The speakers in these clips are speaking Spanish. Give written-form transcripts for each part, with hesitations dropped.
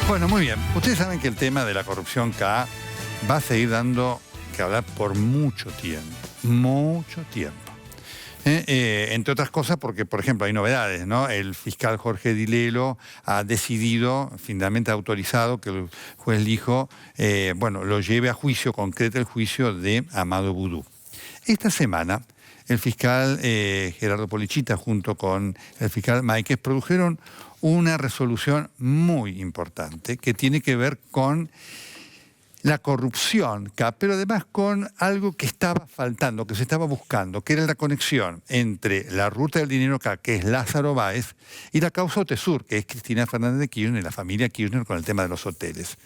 Bueno, muy bien. Ustedes saben que el tema de la corrupción acá va a seguir dando que hablar por mucho tiempo. Mucho tiempo. Entre otras cosas porque, por ejemplo, hay novedades, ¿no? El fiscal Jorge Dilelo ha decidido, finalmente ha autorizado que el juez Lijo, lo lleve a juicio, concrete el juicio de Amado Boudou. Esta semana, el fiscal Gerardo Polichita, junto con el fiscal Máiquez, produjeron una resolución muy importante que tiene que ver con la corrupción, pero además con algo que estaba faltando, que se estaba buscando, que era la conexión entre la ruta del dinero acá, que es Lázaro Báez, y la causa Otesur, que es Cristina Fernández de Kirchner y la familia Kirchner con el tema de los hoteles.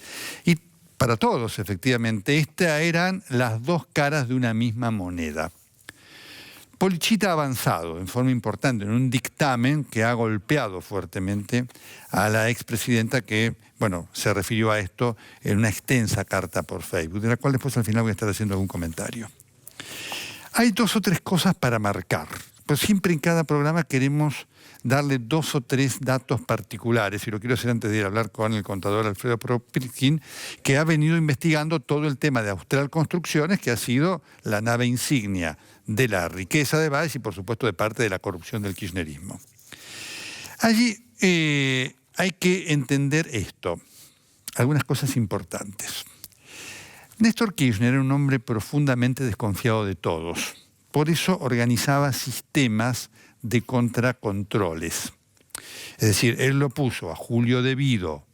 Y para todos, efectivamente, estas eran las dos caras de una misma moneda. Polichita ha avanzado en forma importante en un dictamen que ha golpeado fuertemente a la expresidenta que, se refirió a esto en una extensa carta por Facebook, de la cual después al final voy a estar haciendo algún comentario. Hay 2 o 3 cosas para marcar, pues siempre en cada programa queremos darle 2 o 3 datos particulares, y lo quiero hacer antes de ir a hablar con el contador Alfredo Propirkin, que ha venido investigando todo el tema de Austral Construcciones, que ha sido la nave insignia de la riqueza de Báez y, por supuesto, de parte de la corrupción del kirchnerismo. Allí hay que entender esto, algunas cosas importantes. Néstor Kirchner era un hombre profundamente desconfiado de todos. Por eso organizaba sistemas de contracontroles. Es decir, él lo puso a Julio De Vido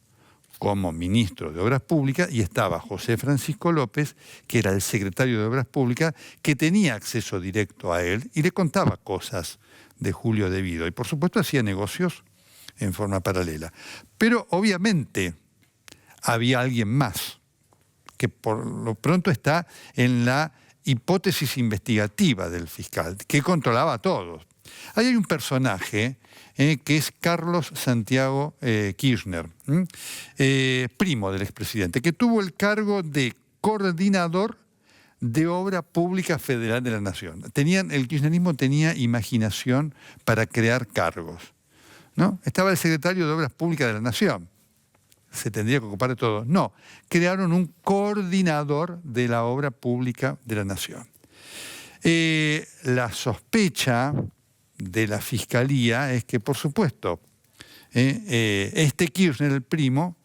como ministro de Obras Públicas y estaba José Francisco López, que era el secretario de Obras Públicas, que tenía acceso directo a él y le contaba cosas de Julio De Vido. Y por supuesto hacía negocios en forma paralela. Pero obviamente había alguien más, que por lo pronto está en la hipótesis investigativa del fiscal, que controlaba a todos. Ahí hay un personaje que es Carlos Santiago Kirchner, primo del expresidente, que tuvo el cargo de coordinador de Obra Pública Federal de la Nación. El kirchnerismo tenía imaginación para crear cargos, ¿no? Estaba el secretario de Obras Públicas de la Nación. Se tendría que ocupar de todo. No, crearon un coordinador de la obra pública de la Nación. La sospecha de la Fiscalía es que, por supuesto, este Kirchner, el primo,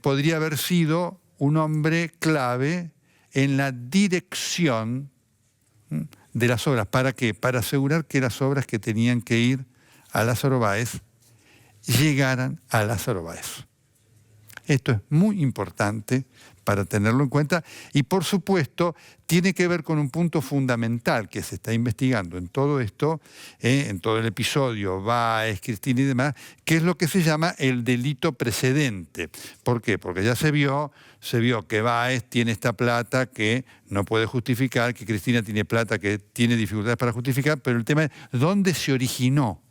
podría haber sido un hombre clave en la dirección de las obras. ¿Para qué? Para asegurar que las obras que tenían que ir a Lázaro Báez llegaran a Lázaro Báez. Esto es muy importante para tenerlo en cuenta y, por supuesto, tiene que ver con un punto fundamental que se está investigando en todo esto, en todo el episodio, Báez, Cristina y demás, que es lo que se llama el delito precedente. ¿Por qué? Porque ya se vio que Báez tiene esta plata que no puede justificar, que Cristina tiene plata que tiene dificultades para justificar, pero el tema es dónde se originó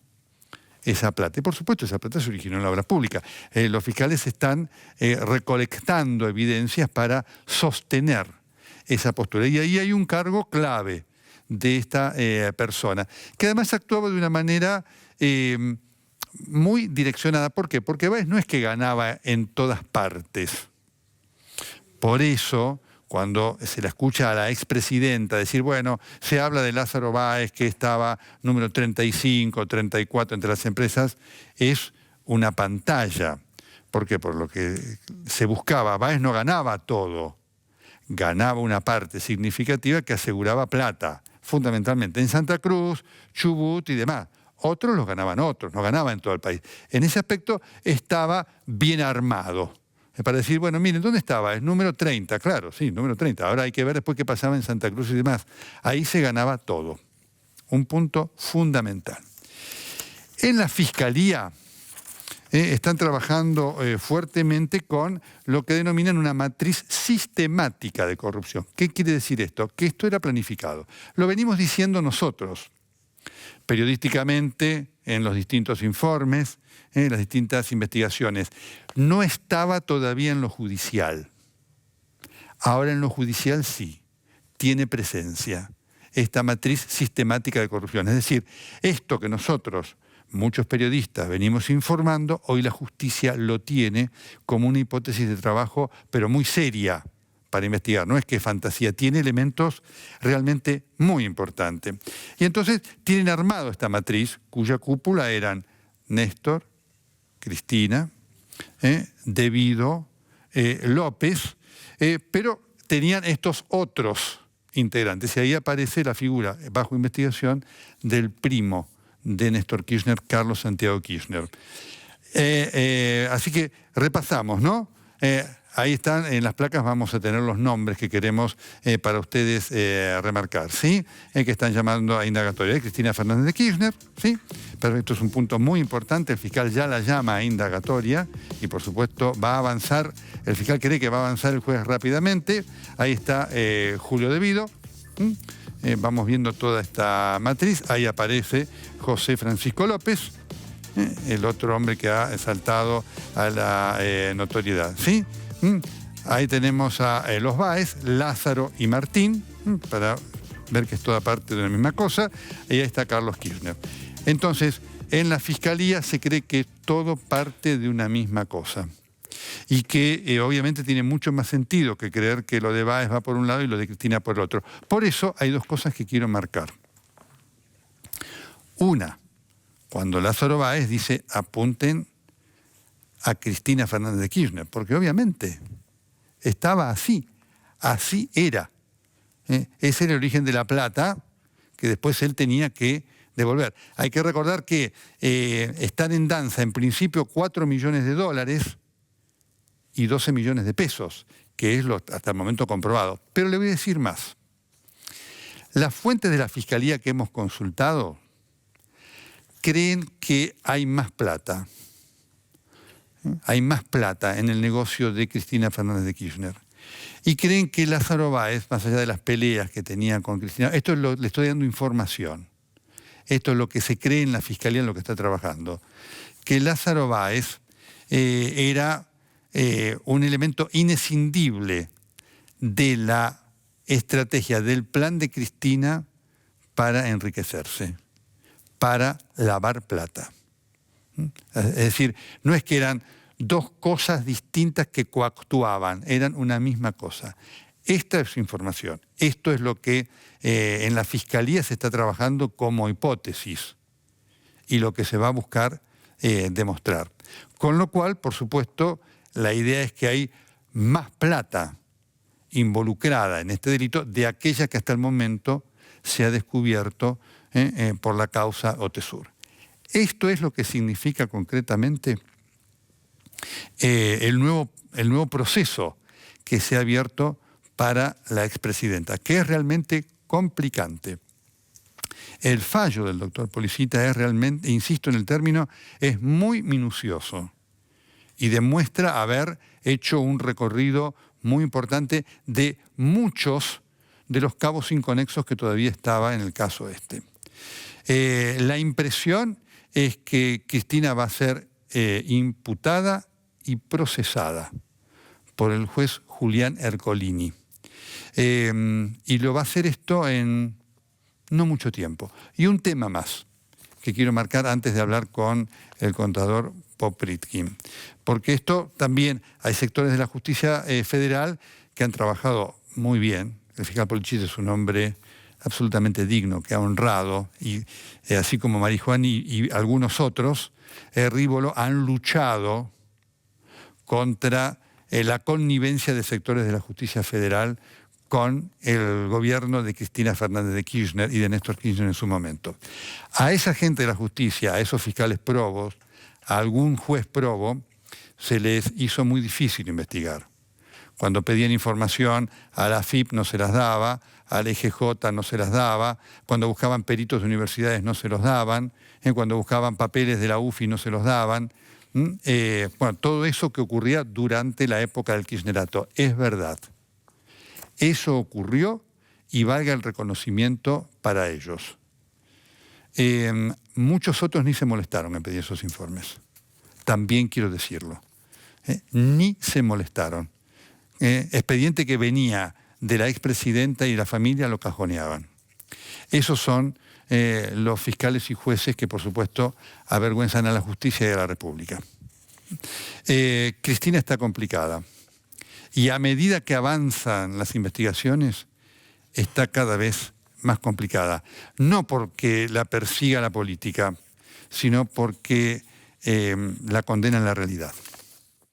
esa plata. Y por supuesto esa plata se originó en la obra pública. Los fiscales están recolectando evidencias para sostener esa postura. Y ahí hay un cargo clave de esta persona, que además actuaba de una manera muy direccionada. ¿Por qué? Porque Báez no es que ganaba en todas partes. Por eso, cuando se la escucha a la expresidenta decir, se habla de Lázaro Báez, que estaba número 35, 34 entre las empresas, es una pantalla. ¿Por qué? Por lo que se buscaba. Báez no ganaba todo, ganaba una parte significativa que aseguraba plata, fundamentalmente en Santa Cruz, Chubut y demás. Otros los ganaban otros, no ganaba en todo el país. En ese aspecto estaba bien armado. Para decir, miren, ¿dónde estaba? El número 30, claro, sí, número 30. Ahora hay que ver después qué pasaba en Santa Cruz y demás. Ahí se ganaba todo. Un punto fundamental. En la Fiscalía están trabajando fuertemente con lo que denominan una matriz sistemática de corrupción. ¿Qué quiere decir esto? Que esto era planificado. Lo venimos diciendo nosotros, periodísticamente, en los distintos informes, en las distintas investigaciones. No estaba todavía en lo judicial. Ahora en lo judicial sí, tiene presencia esta matriz sistemática de corrupción. Es decir, esto que nosotros muchos periodistas venimos informando, hoy la justicia lo tiene como una hipótesis de trabajo, pero muy seria para investigar. No es que es fantasía, tiene elementos realmente muy importantes. Y entonces tienen armado esta matriz, cuya cúpula eran Néstor, Cristina, De Vido, López, pero tenían estos otros integrantes. Y ahí aparece la figura, bajo investigación, del primo de Néstor Kirchner, Carlos Santiago Kirchner. Así que repasamos, ¿no? Ahí están, en las placas vamos a tener los nombres que queremos para ustedes remarcar, ¿sí? Que están llamando a indagatoria. Cristina Fernández de Kirchner, ¿sí? Pero esto es un punto muy importante, el fiscal ya la llama a indagatoria y por supuesto va a avanzar, el fiscal cree que va a avanzar el juez rápidamente. Ahí está Julio De Vido. Vamos viendo toda esta matriz, ahí aparece José Francisco López, el otro hombre que ha saltado a la notoriedad, ¿sí? Ahí tenemos a los Báez, Lázaro y Martín, para ver que es toda parte de la misma cosa, y ahí está Carlos Kirchner. Entonces, en la Fiscalía se cree que todo parte de una misma cosa y que obviamente tiene mucho más sentido que creer que lo de Báez va por un lado y lo de Cristina por el otro. Por eso hay dos cosas que quiero marcar. Una, cuando Lázaro Báez dice apunten a Cristina Fernández de Kirchner, porque obviamente estaba así era. Ese era el origen de la plata que después él tenía que devolver. Hay que recordar que están en danza en principio 4 millones de dólares y 12 millones de pesos, que es lo hasta el momento comprobado. Pero le voy a decir más. Las fuentes de la Fiscalía que hemos consultado creen que hay más plata. Hay más plata en el negocio de Cristina Fernández de Kirchner. Y creen que Lázaro Báez, más allá de las peleas que tenía con Cristina, esto le estoy dando información. Esto es lo que se cree en la Fiscalía, en lo que está trabajando. Que Lázaro Báez era un elemento inescindible de la estrategia del plan de Cristina para enriquecerse, para lavar plata. Es decir, no es que eran dos cosas distintas que coactuaban, eran una misma cosa. Esta es información, esto es lo que en la Fiscalía se está trabajando como hipótesis y lo que se va a buscar demostrar. Con lo cual, por supuesto, la idea es que hay más plata involucrada en este delito de aquella que hasta el momento se ha descubierto por la causa Otesur. Esto es lo que significa concretamente el nuevo proceso que se ha abierto para la expresidenta, que es realmente complicante. El fallo del doctor Policita es realmente, insisto en el término, es muy minucioso y demuestra haber hecho un recorrido muy importante de muchos de los cabos inconexos que todavía estaba en el caso este. La impresión es que Cristina va a ser imputada y procesada por el juez Julián Ercolini. Y lo va a hacer esto en no mucho tiempo. Y un tema más que quiero marcar antes de hablar con el contador Popritkin, porque esto también hay sectores de la justicia federal que han trabajado muy bien. El fiscal Polichis es un hombre absolutamente digno, que ha honrado, y así como Marijuán y algunos otros, Rívolo han luchado contra la connivencia de sectores de la justicia federal con el gobierno de Cristina Fernández de Kirchner y de Néstor Kirchner en su momento. A esa gente de la justicia, a esos fiscales probos, a algún juez probo, se les hizo muy difícil investigar. Cuando pedían información, a la AFIP no se las daba, al EGJ no se las daba, cuando buscaban peritos de universidades no se los daban, cuando buscaban papeles de la UFI no se los daban. Bueno, todo eso que ocurría durante la época del kirchnerato. Es verdad. Eso ocurrió y valga el reconocimiento para ellos. Muchos otros ni se molestaron en pedir esos informes. También quiero decirlo. Ni se molestaron. Expediente que venía de la expresidenta y la familia lo cajoneaban. Esos son los fiscales y jueces que, por supuesto, avergüenzan a la justicia y a la República. Cristina está complicada. Y a medida que avanzan las investigaciones, está cada vez más complicada. No porque la persiga la política, sino porque la condena en la realidad.